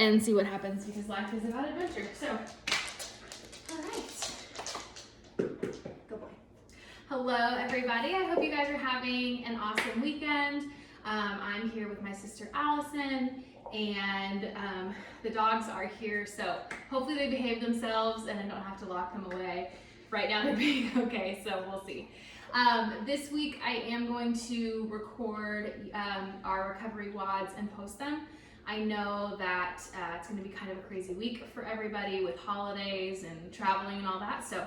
and see what happens because life is about adventure. So, all right. Good boy. Hello, everybody. I hope you guys are having an awesome weekend. I'm here with my sister Allison, and the dogs are here, so hopefully they behave themselves and I don't have to lock them away. Right now they're being okay, so we'll see. This week I am going to record our recovery WODs and post them. I know that it's going to be kind of a crazy week for everybody with holidays and traveling and all that, so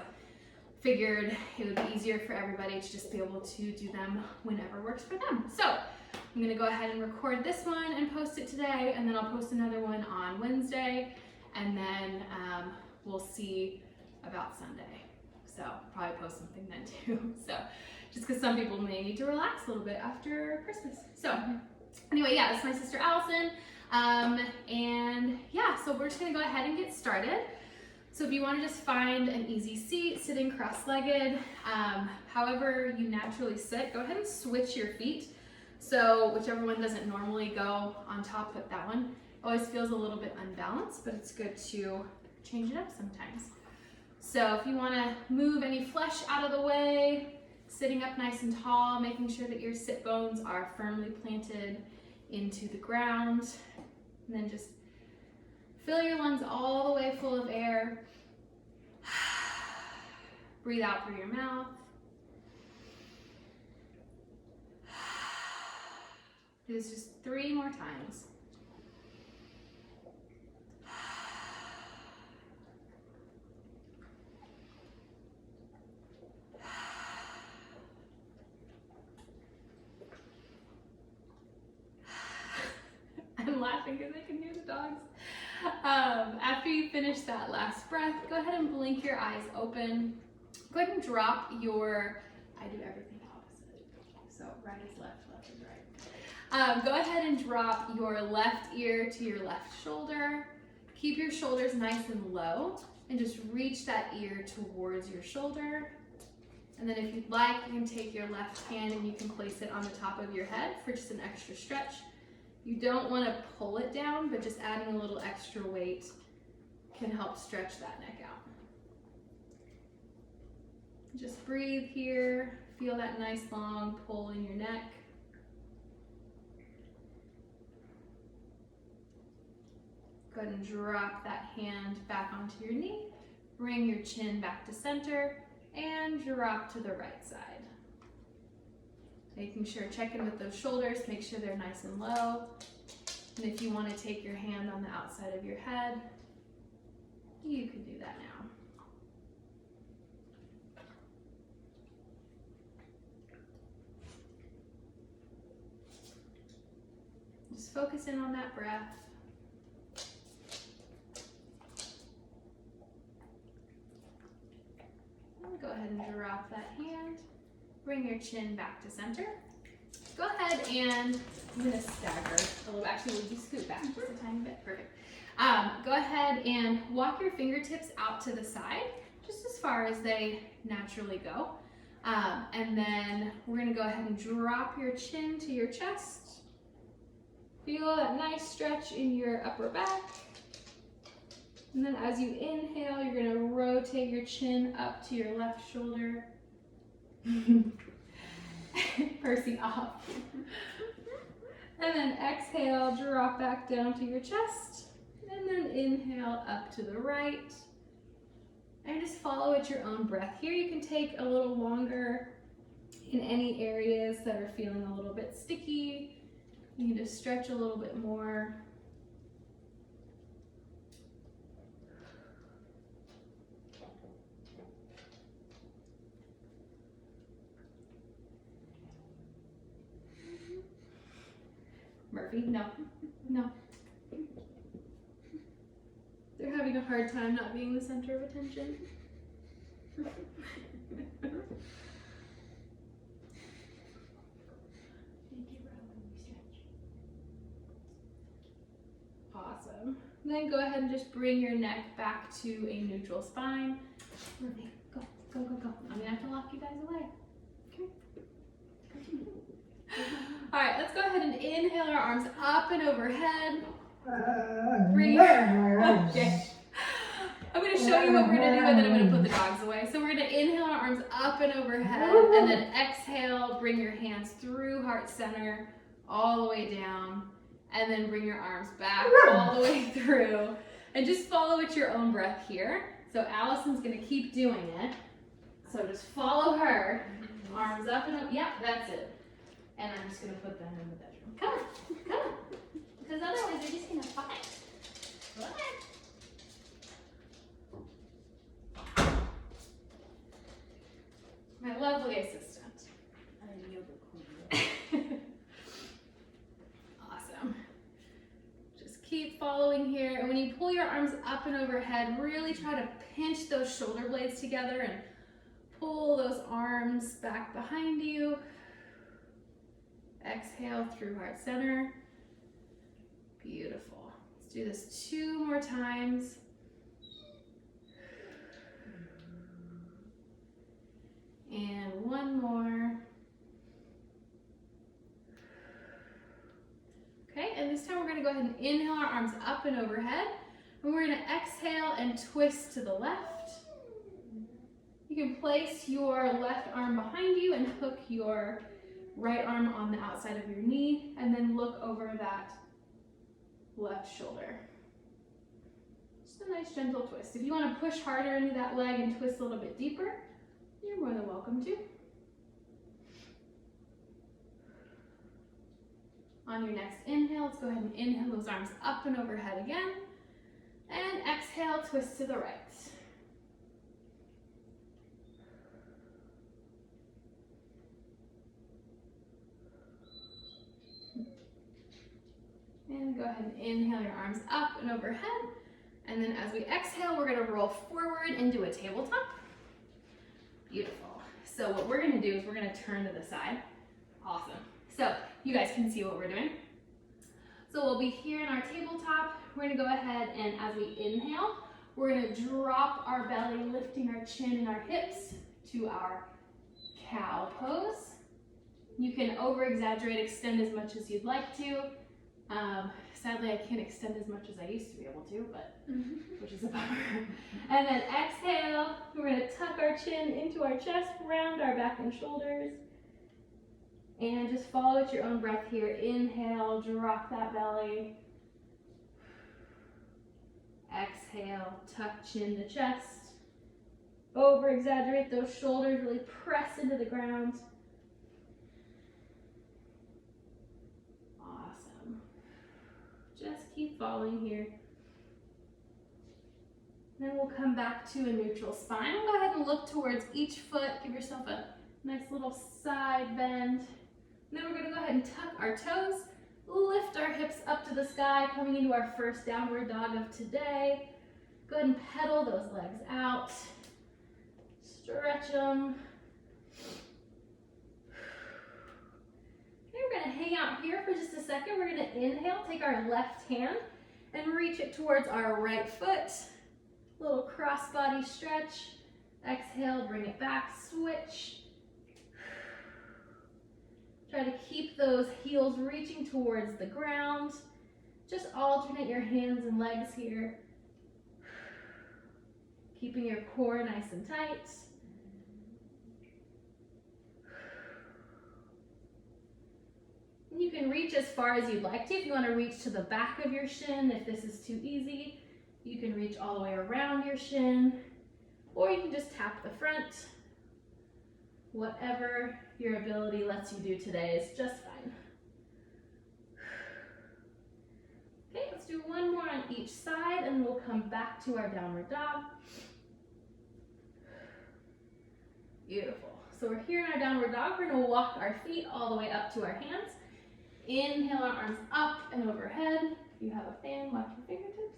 figured it would be easier for everybody to just be able to do them whenever works for them. So I'm going to go ahead and record this one and post it today, and then I'll post another one on Wednesday, and then we'll see about Sunday. So probably post something then too. So just because some people may need to relax a little bit after Christmas. So anyway, yeah, this is my sister Allison. And yeah, so we're just gonna go ahead and get started. So if you want to just find an easy seat, sitting cross-legged, however you naturally sit, go ahead and switch your feet. So whichever one doesn't normally go on top, put that one. Always feels a little bit unbalanced, but it's good to change it up sometimes. So if you want to move any flesh out of the way, sitting up nice and tall, making sure that your sit bones are firmly planted into the ground, and then just fill your lungs all the way full of air. Breathe out through your mouth. Do this just 3 more times. I'm laughing because I can hear the dogs. After you finish that last breath, go ahead and blink your eyes open. Go ahead and drop your, I do everything opposite. So right is left, left is right. Go ahead and drop your left ear to your left shoulder. Keep your shoulders nice and low and just reach that ear towards your shoulder. And then if you'd like, you can take your left hand and you can place it on the top of your head for just an extra stretch. You don't want to pull it down, but just adding a little extra weight can help stretch that neck out. Just breathe here. Feel that nice long pull in your neck. Go ahead and drop that hand back onto your knee. Bring your chin back to center and drop to the right side. Making sure, check in with those shoulders, make sure they're nice and low. And if you want to take your hand on the outside of your head, you can do that now. Just focus in on that breath. And go ahead and drop that hand. Bring your chin back to center. Go ahead and I'm gonna stagger a little. Actually, would you scoot back just a tiny bit? Perfect. Go ahead and walk your fingertips out to the side, just as far as they naturally go. And then we're gonna go ahead and drop your chin to your chest. Feel that nice stretch in your upper back. And then as you inhale, you're gonna rotate your chin up to your left shoulder. Percy off. And then exhale, drop back down to your chest. And then inhale up to the right. And just follow at your own breath. Here you can take a little longer in any areas that are feeling a little bit sticky. You can just stretch a little bit more. Murphy, no, no. They're having a hard time not being the center of attention. Awesome. Then go ahead and just bring your neck back to a neutral spine. Murphy, go, go, go, go. I'm gonna have to lock you guys away. Okay. All right, let's go ahead and inhale our arms up and overhead. Bring your Okay. I'm going to show you what we're going to do, and then I'm going to put the dogs away. So we're going to inhale our arms up and overhead, and then exhale, bring your hands through heart center, all the way down, and then bring your arms back all the way through. And just follow at your own breath here. So Allison's going to keep doing it. So just follow her. Arms up and up. Yep, that's it. And I'm just going to put them in the bedroom. Come on, come on. Because otherwise they're just going to fight. Go ahead. My lovely assistant. Awesome. Just keep following here. And when you pull your arms up and overhead, really try to pinch those shoulder blades together and pull those arms back behind you. Exhale through heart center. Beautiful. Let's do this 2 more times. And 1 more. Okay, and this time we're going to go ahead and inhale our arms up and overhead. And we're going to exhale and twist to the left. You can place your left arm behind you and hook your right arm on the outside of your knee, and then look over that left shoulder. Just a nice gentle twist. If you want to push harder into that leg and twist a little bit deeper, you're more than welcome to. On your next inhale, let's go ahead and inhale those arms up and overhead again. And exhale, twist to the right. And go ahead and inhale your arms up and overhead. And then as we exhale, we're going to roll forward into a tabletop. Beautiful. So what we're going to do is we're going to turn to the side. Awesome. So you guys can see what we're doing. So we'll be here in our tabletop. We're going to go ahead and as we inhale, we're going to drop our belly, lifting our chin and our hips to our cow pose. You can over-exaggerate, extend as much as you'd like to. Sadly, I can't extend as much as I used to be able to, but which is a bummer. And then exhale, we're going to tuck our chin into our chest, round our back and shoulders. And just follow at your own breath here. Inhale, drop that belly. Exhale, tuck chin to chest. Over exaggerate those shoulders, really press into the ground. Awesome. Just keep following here. Then we'll come back to a neutral spine. We'll go ahead and look towards each foot. Give yourself a nice little side bend. And then we're going to go ahead and tuck our toes, lift our hips up to the sky, coming into our first downward dog of today. Go ahead and pedal those legs out. Stretch them. Okay, we're going to hang out here for just a second. We're going to inhale, take our left hand and reach it towards our right foot. Little crossbody stretch. Exhale, bring it back, switch. Try to keep those heels reaching towards the ground. Just alternate your hands and legs here. Keeping your core nice and tight. You can reach as far as you'd like to. If you want to reach to the back of your shin, if this is too easy, you can reach all the way around your shin, or you can just tap the front. Whatever your ability lets you do today is just fine. Okay, let's do one more on each side and we'll come back to our downward dog. Beautiful. So we're here in our downward dog. We're going to walk our feet all the way up to our hands. Inhale our arms up and overhead. If you have a fan, watch your fingertips.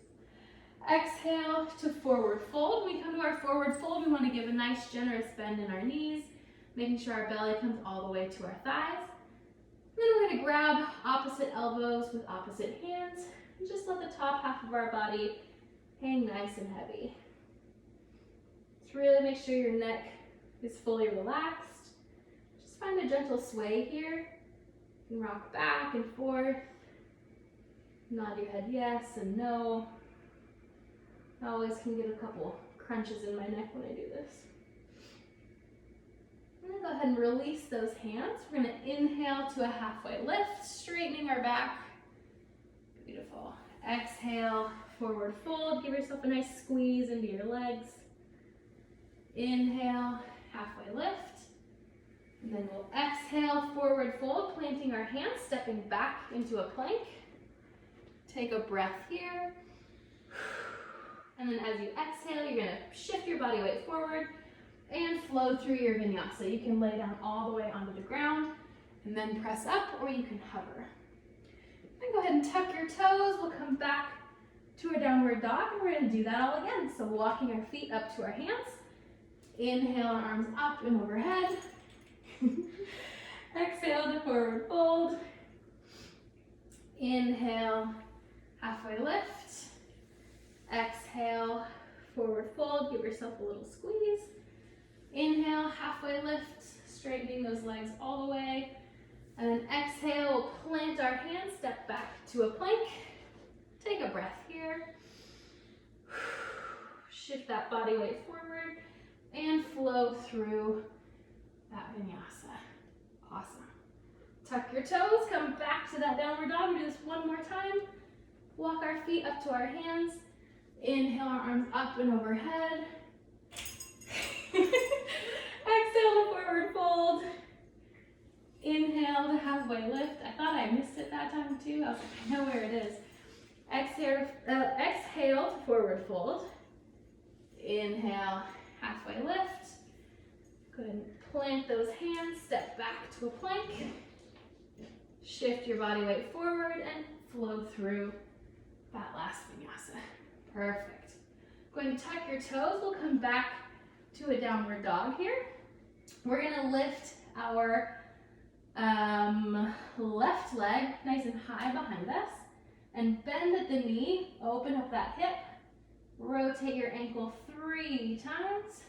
Exhale to forward fold. When we come to our forward fold, we want to give a nice generous bend in our knees, making sure our belly comes all the way to our thighs. And then we're going to grab opposite elbows with opposite hands and just let the top half of our body hang nice and heavy. Just really make sure your neck is fully relaxed. Just find a gentle sway here. You can rock back and forth. Nod your head yes and no. I always can get a couple crunches in my neck when I do this. I'm gonna go ahead and release those hands. We're gonna inhale to a halfway lift, straightening our back. Beautiful. Exhale, forward fold. Give yourself a nice squeeze into your legs. Inhale, halfway lift. And then we'll exhale, forward fold, planting our hands, stepping back into a plank. Take a breath here. And then as you exhale, you're gonna shift your body weight forward and flow through your vinyasa. You can lay down all the way onto the ground and then press up, or you can hover. Then go ahead and tuck your toes. We'll come back to a downward dog, and we're gonna do that all again. So walking our feet up to our hands. Inhale, our arms up and overhead. Exhale to forward fold. Inhale, halfway lift. Exhale, forward fold. Give yourself a little squeeze. Inhale, halfway lift, straightening those legs all the way. And then exhale, we'll plant our hands, step back to a plank. Take a breath here. Shift that body weight forward and flow through that vinyasa. Awesome. Tuck your toes, come back to that downward dog. We'll do this one more time. Walk our feet up to our hands. Inhale, our arms up and overhead. Exhale to forward fold. Inhale to halfway lift. I thought I missed it that time too. I was like, I know where it is. Exhale to forward fold. Inhale, halfway lift. Go ahead and plant those hands, step back to a plank. Shift your body weight forward and flow through that last vinyasa. Perfect. Go ahead and tuck your toes. We'll come back to a downward dog here. We're gonna lift our left leg nice and high behind us and bend at the knee, open up that hip, rotate your ankle 3 times.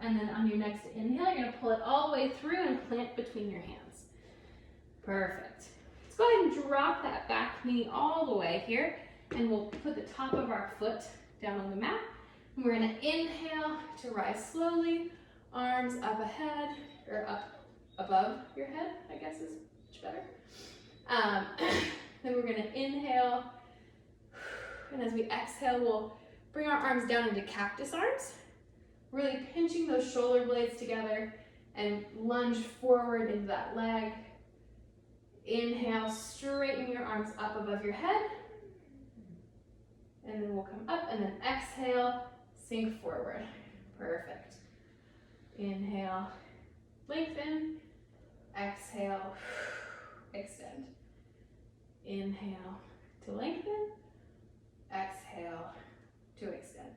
And then on your next inhale, you're gonna pull it all the way through and plant between your hands. Perfect. Let's go ahead and drop that back knee all the way here, and we'll put the top of our foot down on the mat. And we're gonna inhale to rise slowly, arms up ahead, or up above your head, I guess is much better. Then we're gonna inhale, and as we exhale, we'll bring our arms down into cactus arms, really pinching those shoulder blades together and lunge forward into that leg. Inhale, straighten your arms up above your head. And then we'll come up, and then exhale, sink forward. Perfect. Inhale, lengthen. Exhale, extend. Inhale to lengthen. Exhale to extend.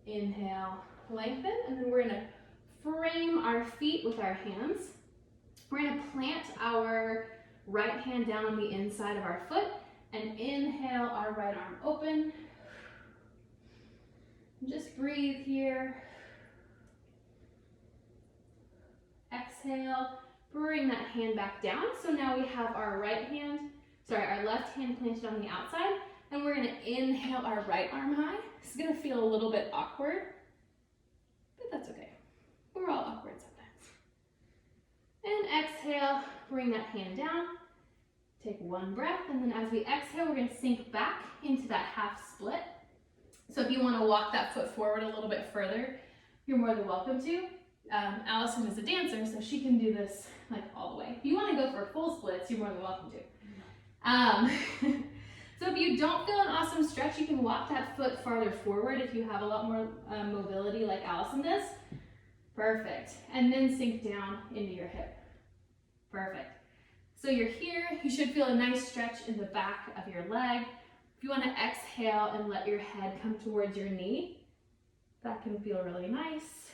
Inhale, lengthen, and then we're gonna frame our feet with our hands. We're gonna plant our right hand down on the inside of our foot and inhale our right arm open. Just breathe here. Exhale, bring that hand back down. So now we have our our left hand planted on the outside, and we're gonna inhale our right arm high. This is gonna feel a little bit awkward, but that's okay. We're all awkward sometimes. And exhale, bring that hand down. Take one breath, and then as we exhale, we're gonna sink back into that half split. So if you wanna walk that foot forward a little bit further, you're more than welcome to. Allison is a dancer, so she can do this like all the way. If you wanna go for full splits, you're more than welcome to. So if you don't feel an awesome stretch, you can walk that foot farther forward if you have a lot more mobility like Allison does. Perfect. And then sink down into your hip. Perfect. So you're here, you should feel a nice stretch in the back of your leg. If you want to exhale and let your head come towards your knee, that can feel really nice.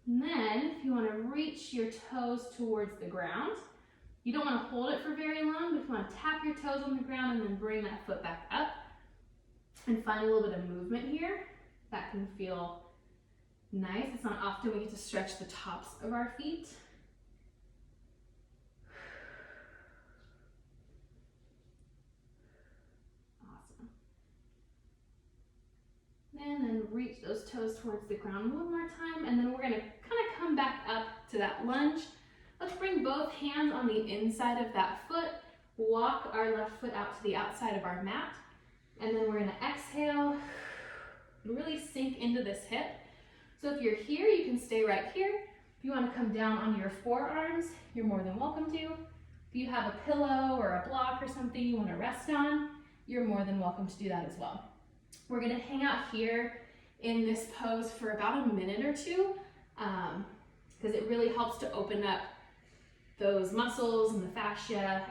And then if you want to reach your toes towards the ground, you don't want to hold it for very long, but if you want to tap your toes on the ground and then bring that foot back up and find a little bit of movement here, that can feel nice. It's not often we get to stretch the tops of our feet. and then reach those toes towards the ground one more time, and then we're gonna kind of come back up to that lunge. Let's bring both hands on the inside of that foot, walk our left foot out to the outside of our mat, and then we're gonna exhale, really sink into this hip. So if you're here, you can stay right here. If you wanna come down on your forearms, you're more than welcome to. If you have a pillow or a block or something you wanna rest on, you're more than welcome to do that as well. We're gonna hang out here in this pose for about a minute or two, because it really helps to open up those muscles and the fascia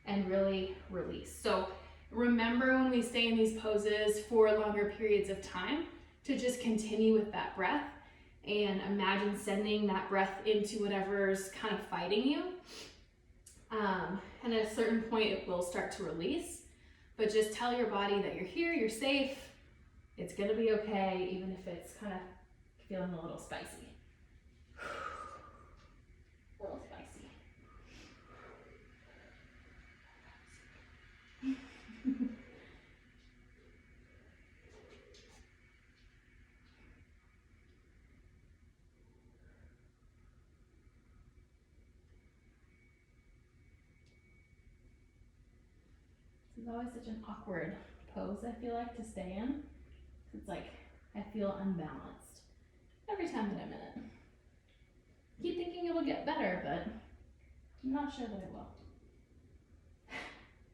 and really release. So remember, when we stay in these poses for longer periods of time, to just continue with that breath and imagine sending that breath into whatever's kind of fighting you. And at a certain point, it will start to release, but just tell your body that you're here, you're safe, it's gonna be okay, even if it's kind of feeling a little spicy. A little spicy. This is always such an awkward pose, I feel like, to stay in. It's like I feel unbalanced every time that I'm in it. I keep thinking it will get better, but I'm not sure that it will.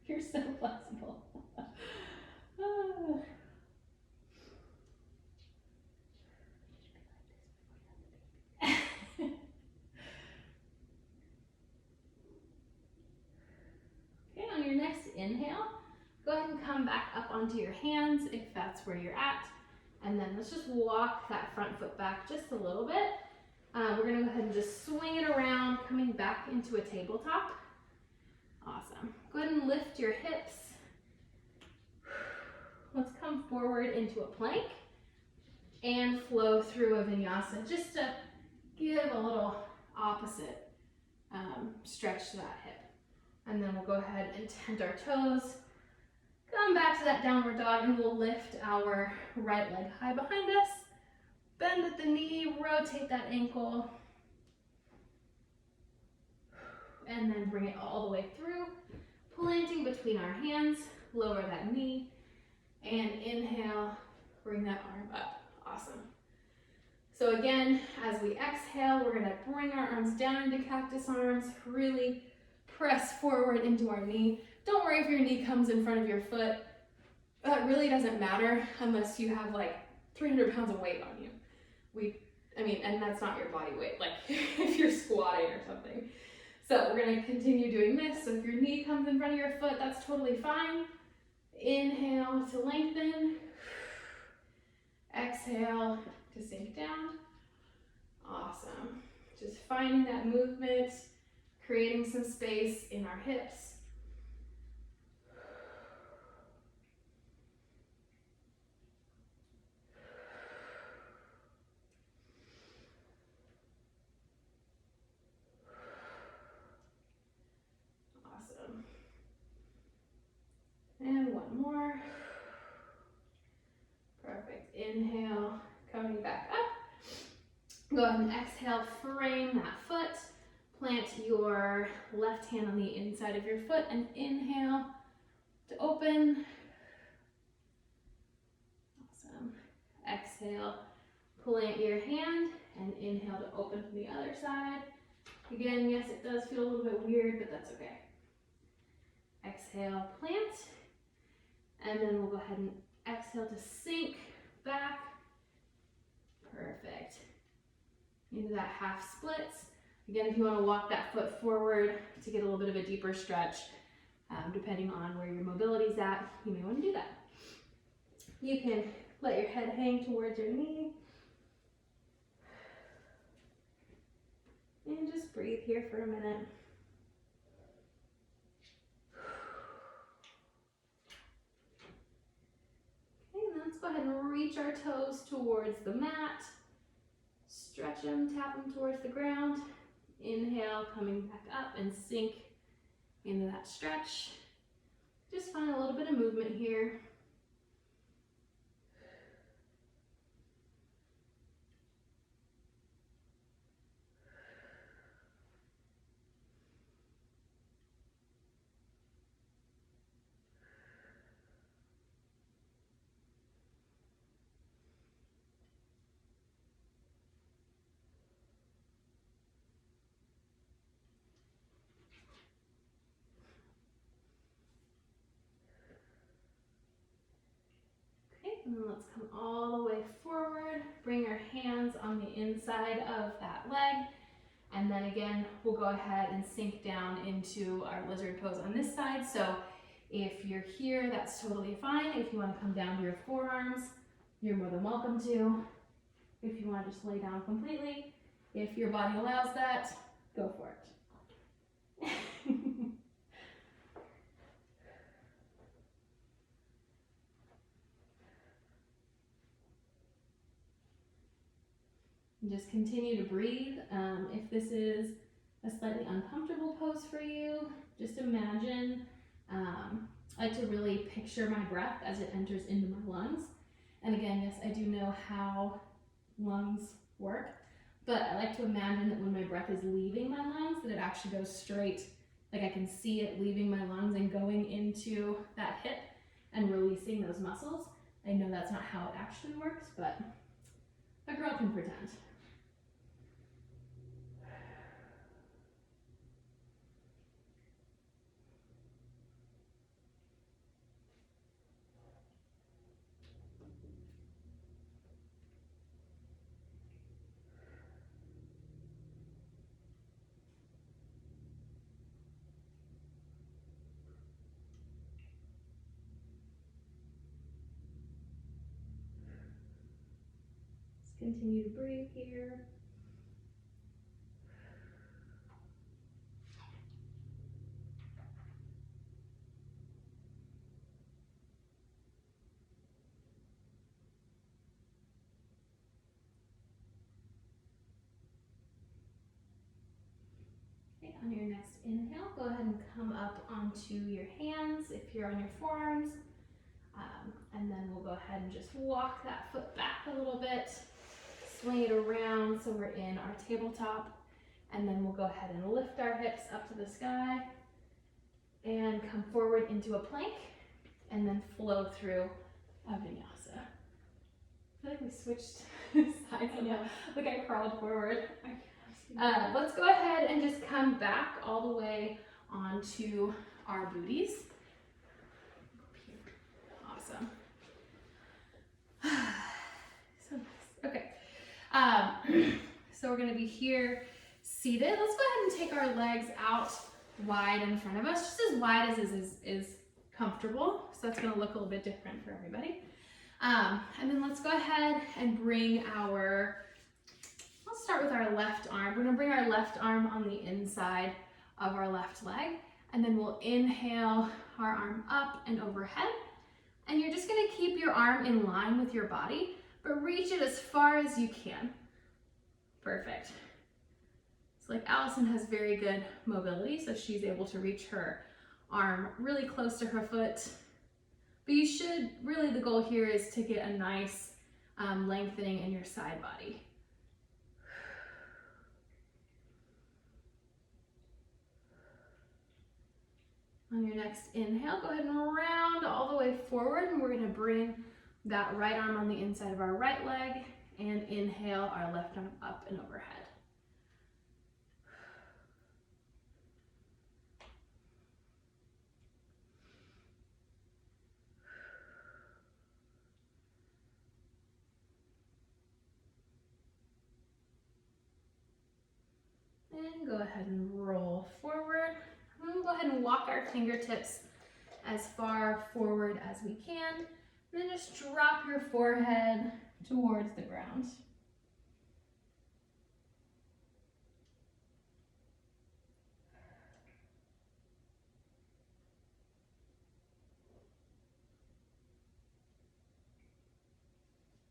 You're so flexible. Okay, on your next inhale, go ahead and come back up onto your hands if that's where you're at. And then let's just walk that front foot back just a little bit. We're gonna go ahead and just swing it around, coming back into a tabletop. Awesome. Go ahead and lift your hips. Let's come forward into a plank and flow through a vinyasa just to give a little opposite stretch to that hip. And then we'll go ahead and tent our toes. Come back to that downward dog, and we'll lift our right leg high behind us. Bend at the knee, rotate that ankle. And then bring it all the way through. Planting between our hands, lower that knee. And inhale, bring that arm up. Awesome. So again, as we exhale, we're gonna bring our arms down into cactus arms, really press forward into our knee. Don't worry if your knee comes in front of your foot. That really doesn't matter unless you have like 300 pounds of weight on you. And that's not your body weight, like if you're squatting or something. So we're gonna continue doing this. So if your knee comes in front of your foot, that's totally fine. Inhale to lengthen. Exhale to sink down. Awesome. Just finding that movement, creating some space in our hips. Awesome. And one more. Perfect. Inhale, coming back up. Go ahead and exhale, frame that foot. Plant your left hand on the inside of your foot and inhale to open. Awesome. Exhale, plant your hand and inhale to open from the other side. Again, yes, it does feel a little bit weird, but that's okay. Exhale, plant. And then we'll go ahead and exhale to sink back. Perfect. Into that half splits. Again, if you want to walk that foot forward to get a little bit of a deeper stretch, depending on where your mobility is at, you may want to do that. You can let your head hang towards your knee. And just breathe here for a minute. Okay, and then let's go ahead and reach our toes towards the mat. Stretch them, tap them towards the ground. Inhale, coming back up and sink into that And let's come all the way forward. Bring our hands on the inside of that leg. And then again, we'll go ahead and sink down into our lizard pose on this side. So if you're here, that's totally fine. If you want to come down to your forearms, you're more than welcome to. If you want to just lay down completely, if your body allows that, go for it. And just continue to breathe. If this is a slightly uncomfortable pose for you, just imagine, I like to really picture my breath as it enters into my lungs. And again, yes, I do know how lungs work, but I like to imagine that when my breath is leaving my lungs, that it actually goes straight, like I can see it leaving my lungs and going into that hip and releasing those muscles. I know that's not how it actually works, but a girl can pretend. Continue to breathe here. Okay, on your next inhale, go ahead and come up onto your hands if you're on your forearms. And then we'll go ahead and just walk that foot back a little bit. Swing it around so we're in our tabletop, and then we'll go ahead and lift our hips up to the sky and come forward into a plank and then flow through a vinyasa. I feel like we switched sides. Like I crawled forward. Let's go ahead and just come back all the way onto our booties. Awesome. So nice. Okay. So we're going to be here seated. Let's go ahead and take our legs out wide in front of us, just as wide as is comfortable. So that's going to look a little bit different for everybody. And then let's go ahead and bring let's start with our left arm. We're going to bring our left arm on the inside of our left leg, and then we'll inhale our arm up and overhead. And you're just going to keep your arm in line with your body, but reach it as far as you can. Perfect. So like Allison has very good mobility, so she's able to reach her arm really close to her foot. But you should, really the goal here is to get a nice lengthening in your side body. On your next inhale, go ahead and round all the way forward, and we're going to bring that right arm on the inside of our right leg and inhale our left arm up and overhead. And go ahead and roll forward. And we'll go ahead and walk our fingertips as far forward as we can. And then just drop your forehead towards the ground.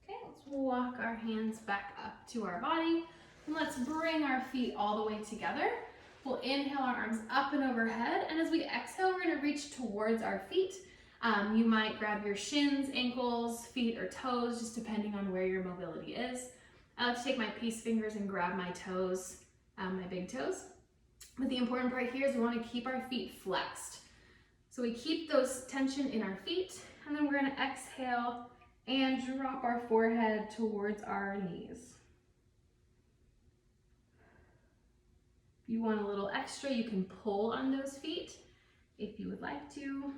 Okay, let's walk our hands back up to our body. And let's bring our feet all the way together. We'll inhale our arms up and overhead. And as we exhale, we're going to reach towards our feet. You might grab your shins, ankles, feet, or toes, just depending on where your mobility is. I like to take my peace fingers and grab my toes, my big toes. But the important part here is we want to keep our feet flexed. So we keep those tension in our feet, and then we're going to exhale and drop our forehead towards our knees. If you want a little extra, you can pull on those feet if you would like to.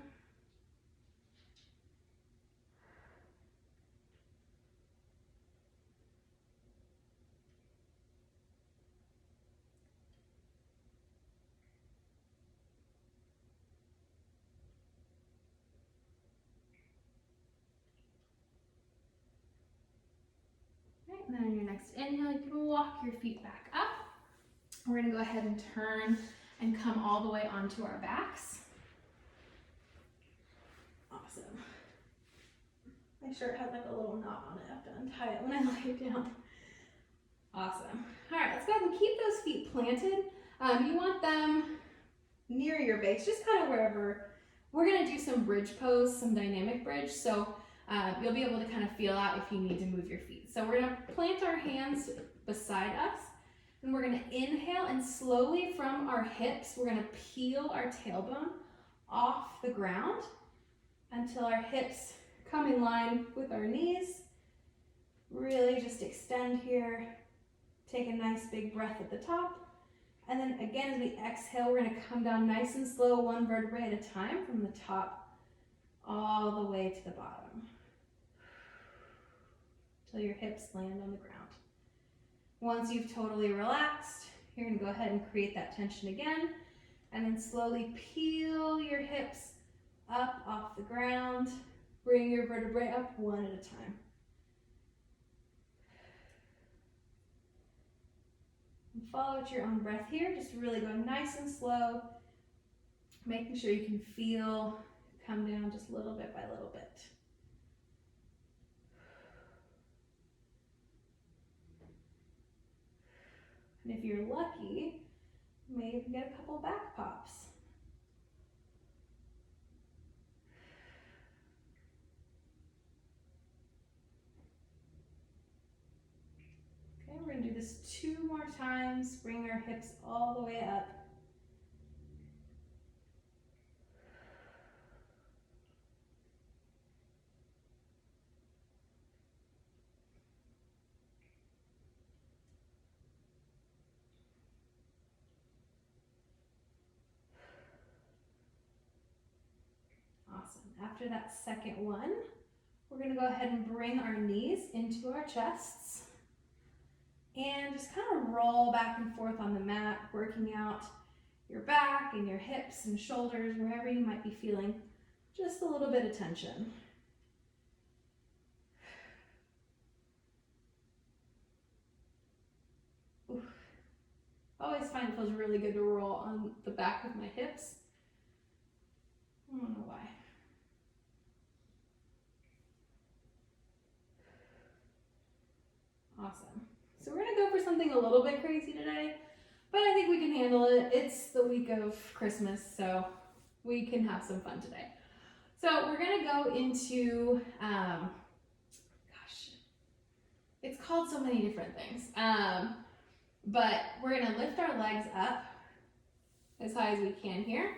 And then on your next inhale, you can walk your feet back up. We're gonna go ahead and turn and come all the way onto our backs. Awesome. My shirt has like a little knot on it. I have to untie it when I lay it down. Awesome. All right, let's go ahead and keep those feet planted. You want them near your base, just kind of wherever. We're gonna do some bridge pose, some dynamic bridge, so you'll be able to kind of feel out if you need to move your feet. So we're gonna plant our hands beside us, and we're gonna inhale, and slowly from our hips, we're gonna peel our tailbone off the ground until our hips come in line with our knees. Really just extend here. Take a nice big breath at the top. And then again, as we exhale, we're gonna come down nice and slow, one vertebrae at a time, from the top all the way to the bottom, till your hips land on the ground. Once you've totally relaxed, you're gonna go ahead and create that tension again, and then slowly peel your hips up off the ground. Bring your vertebrae up one at a time. And follow at your own breath here, just really going nice and slow, making sure you can feel come down just little bit by little bit. And if you're lucky, you may even get a couple back pops. Okay, we're gonna do this 2 more times. Bring our hips all the way up. Awesome. After that second one, we're going to go ahead and bring our knees into our chests and just kind of roll back and forth on the mat, working out your back and your hips and shoulders, wherever you might be feeling just a little bit of tension. Oof. I always find it feels really good to roll on the back of my hips. I don't know why. Awesome. So we're gonna go for something a little bit crazy today, but I think we can handle it. It's the week of Christmas, so we can have some fun today. So we're gonna go into, it's called so many different things, but we're gonna lift our legs up as high as we can here.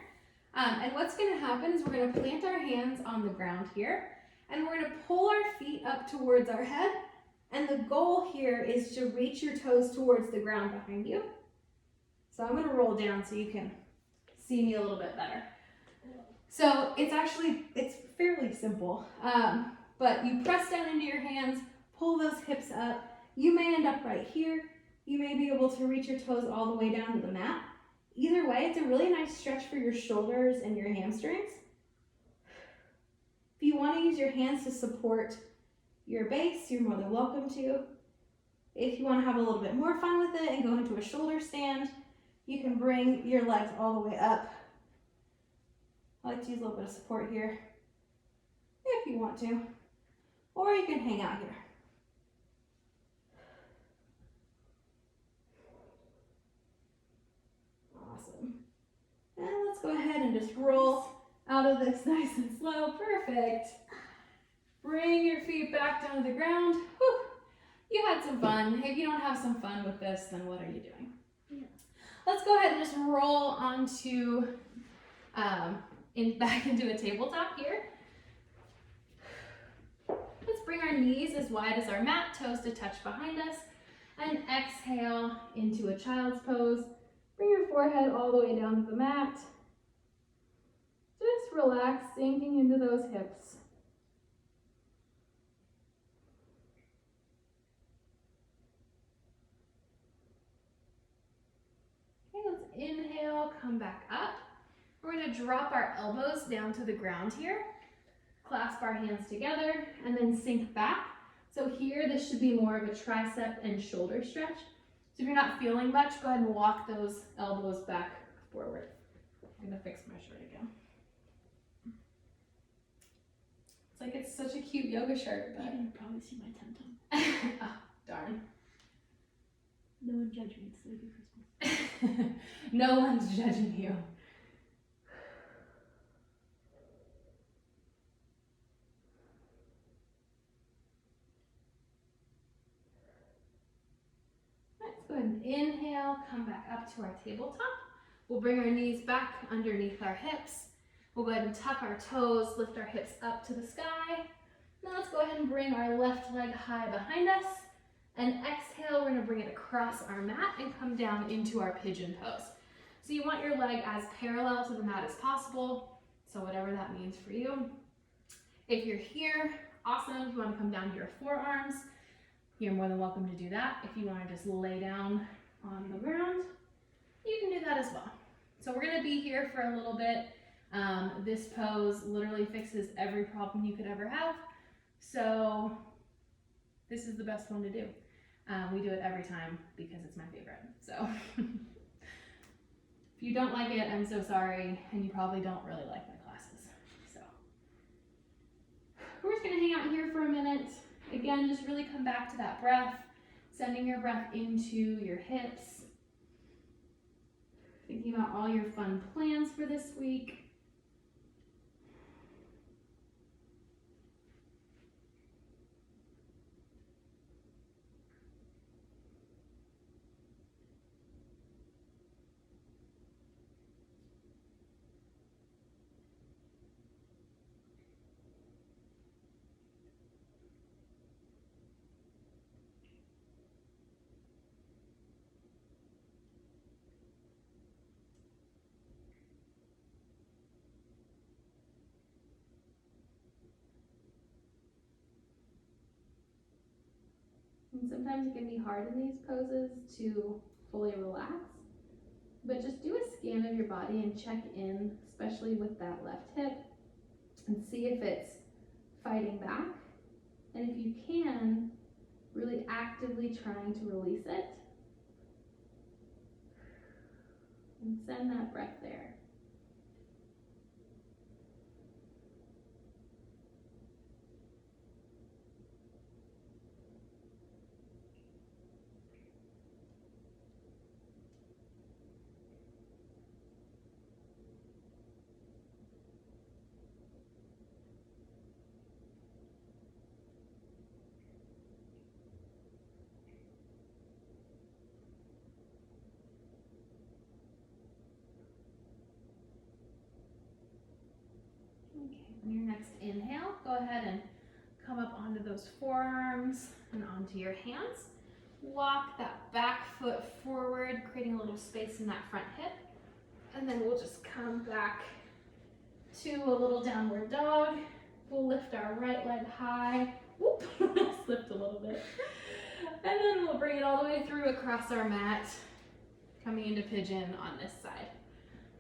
And what's gonna happen is we're gonna plant our hands on the ground here, and we're gonna pull our feet up towards our head. And the goal here is to reach your toes towards the ground behind you. So I'm gonna roll down so you can see me a little bit better. So it's fairly simple, but you press down into your hands, pull those hips up. You may end up right here. You may be able to reach your toes all the way down to the mat. Either way, it's a really nice stretch for your shoulders and your hamstrings. If you want to use your hands to support your base, you're more than welcome to. If you want to have a little bit more fun with it and go into a shoulder stand, you can bring your legs all the way up. I like to use a little bit of support here if you want to, or you can hang out here. Awesome. And let's go ahead and just roll out of this nice and slow. Perfect. Bring your feet back down to the ground. Whew. You had some fun. If you don't have some fun with this, then what are you doing? Yeah. Let's go ahead and just roll onto, back into a tabletop here. Let's bring our knees as wide as our mat, toes to touch behind us, and exhale into a child's pose. Bring your forehead all the way down to the mat. Just relax, sinking into those hips. Let's inhale, come back up. We're going to drop our elbows down to the ground here. Clasp our hands together and then sink back. So here, this should be more of a tricep and shoulder stretch. So if you're not feeling much, go ahead and walk those elbows back forward. I'm gonna fix my shirt again. It's like it's such a cute yoga shirt, but you can probably see my tum-tum. oh, darn. No one judge me, it's like a Christmas. No one's judging you. Let's go ahead and inhale, come back up to our tabletop. We'll bring our knees back underneath our hips. We'll go ahead and tuck our toes, lift our hips up to the sky. Now let's go ahead and bring our left leg high behind us. And exhale, we're gonna bring it across our mat and come down into our pigeon pose. So you want your leg as parallel to the mat as possible. So whatever that means for you. If you're here, awesome. If you wanna come down to your forearms, you're more than welcome to do that. If you wanna just lay down on the ground, you can do that as well. So we're gonna be here for a little bit. This pose literally fixes every problem you could ever have. So this is the best one to do. We do it every time because it's my favorite. So if you don't like it, I'm so sorry, and you probably don't really like my classes. So we're just gonna hang out here for a minute. Again, just really come back to that breath, sending your breath into your hips, thinking about all your fun plans for this week. And sometimes it can be hard in these poses to fully relax, but just do a scan of your body and check in, especially with that left hip, and see if it's fighting back. And if you can, really actively trying to release it. And send that breath there. Okay, on your next inhale, go ahead and come up onto those forearms and onto your hands. Walk that back foot forward, creating a little space in that front hip. And then we'll just come back to a little downward dog. We'll lift our right leg high. Whoop, slipped a little bit. And then we'll bring it all the way through across our mat, coming into pigeon on this side.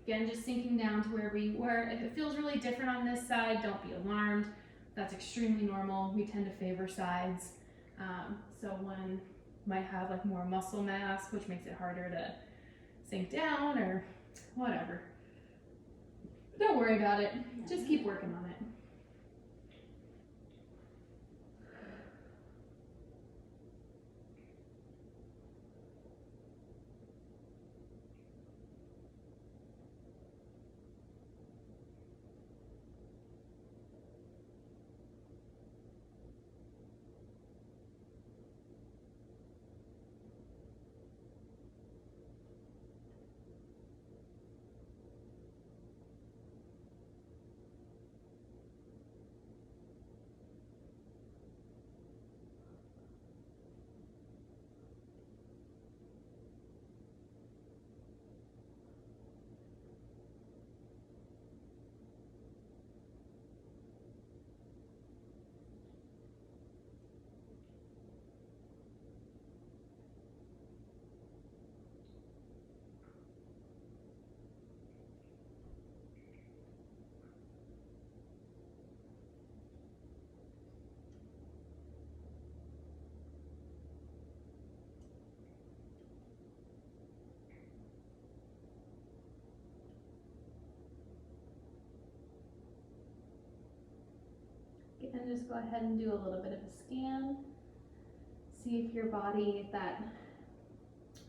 Again, just sinking down to where we were. If it feels really different on this side, don't be alarmed. That's extremely normal. We tend to favor sides. So one might have like more muscle mass, which makes it harder to sink down or whatever. Don't worry about it. Just keep working on it. and just go ahead and do a little bit of a scan. See if your body, if that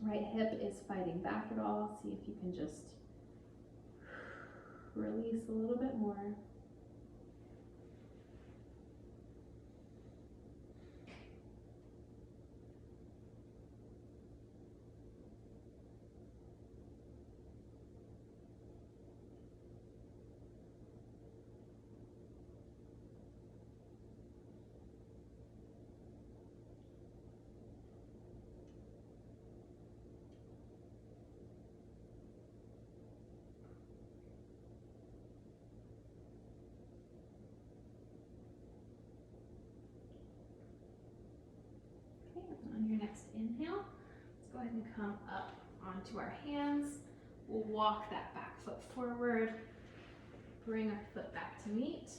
right hip is fighting back at all. See if you can just release a little bit more. On your next inhale, let's go ahead and come up onto our hands. We'll walk that back foot forward, bring our foot back to meet.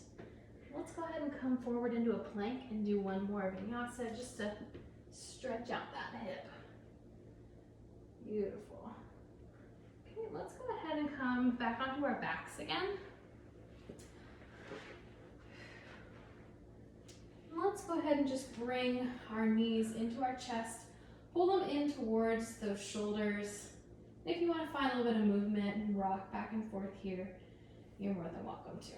Let's go ahead and come forward into a plank and do one more vinyasa just to stretch out that hip. Beautiful. Okay, let's go ahead and come back onto our backs again. Let's go ahead and just bring our knees into our chest. Pull them in towards those shoulders. If you want to find a little bit of movement and rock back and forth here, you're more than welcome to.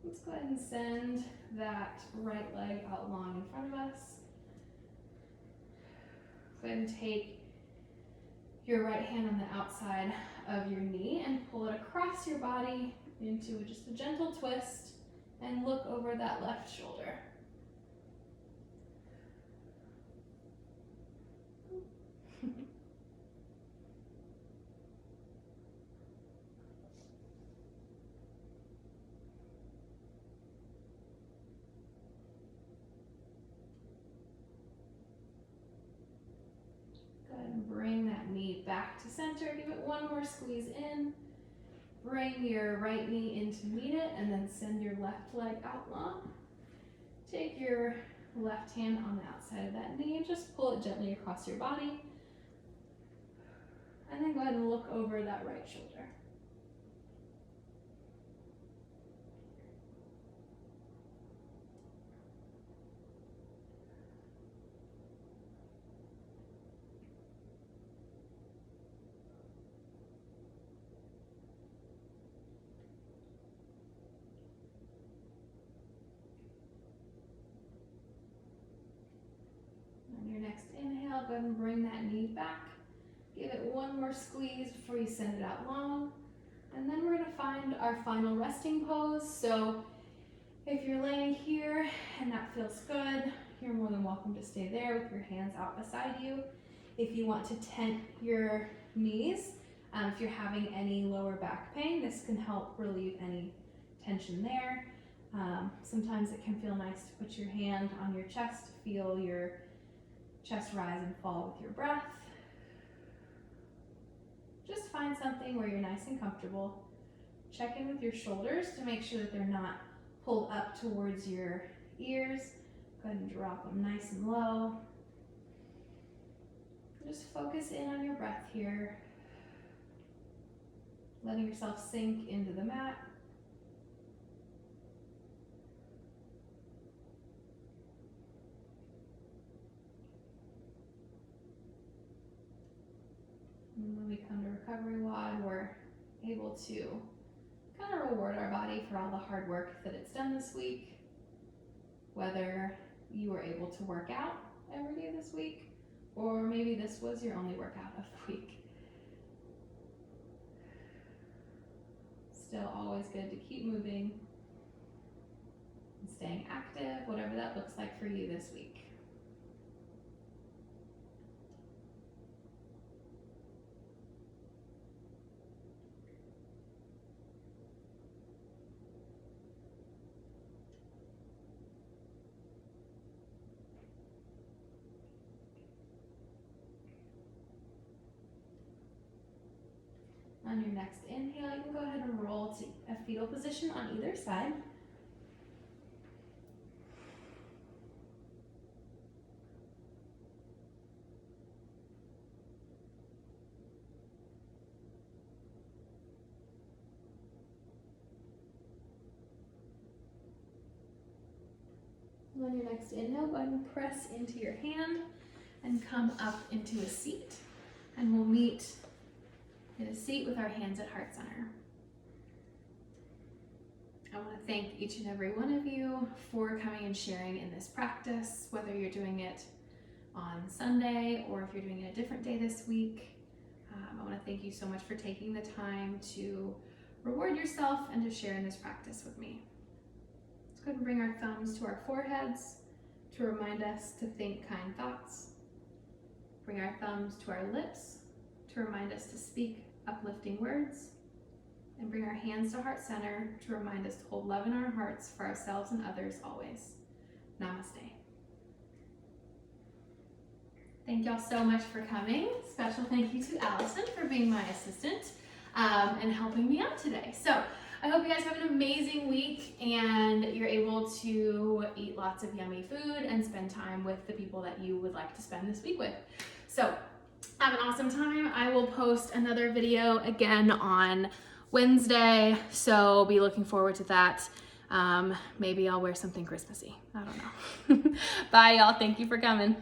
Let's go ahead and send that right leg out long in front of us. Go ahead and take your right hand on the outside of your knee and pull it across your body into just a gentle twist and look over that left shoulder. Go ahead and bring that knee back to center. Give it one more squeeze in. Bring your right knee in to meet it, and then send your left leg out long. Take your left hand on the outside of that knee and just pull it gently across your body. And then go ahead and look over that right shoulder. On your next inhale, go ahead and bring that knee back. Give it one more squeeze before you send it out long. And then we're going to find our final resting pose. So if you're laying here and that feels good, you're more than welcome to stay there with your hands out beside you. If you want to tent your knees, if you're having any lower back pain, this can help relieve any tension there. Sometimes it can feel nice to put your hand on your chest, feel your chest rise and fall with your breath. Just find something where you're nice and comfortable. Check in with your shoulders to make sure that they're not pulled up towards your ears. Go ahead and drop them nice and low. Just focus in on your breath here. Letting yourself sink into the mat. And when we come to recovery WOD, we're able to kind of reward our body for all the hard work that it's done this week. Whether you were able to work out every day this week, or maybe this was your only workout of the week. Still always good to keep moving and staying active, whatever that looks like for you this week. On your next inhale, you can go ahead and roll to a fetal position on either side. On your next inhale, go ahead and press into your hand and come up into a seat. And we'll meet in a seat with our hands at heart center. I want to thank each and every one of you for coming and sharing in this practice, whether you're doing it on Sunday or if you're doing it a different day this week. I want to thank you so much for taking the time to reward yourself and to share in this practice with me. Let's go ahead and bring our thumbs to our foreheads to remind us to think kind thoughts. Bring our thumbs to our lips to remind us to speak uplifting words. And bring our hands to heart center to remind us to hold love in our hearts for ourselves and others always. Namaste. Thank y'all so much for coming. Special thank you to Allison for being my assistant and helping me out today. So I hope you guys have an amazing week and you're able to eat lots of yummy food and spend time with the people that you would like to spend this week with. So have an awesome time. I will post another video again on Wednesday, so be looking forward to that. Maybe I'll wear something Christmassy. I don't know. Bye, y'all. Thank you for coming.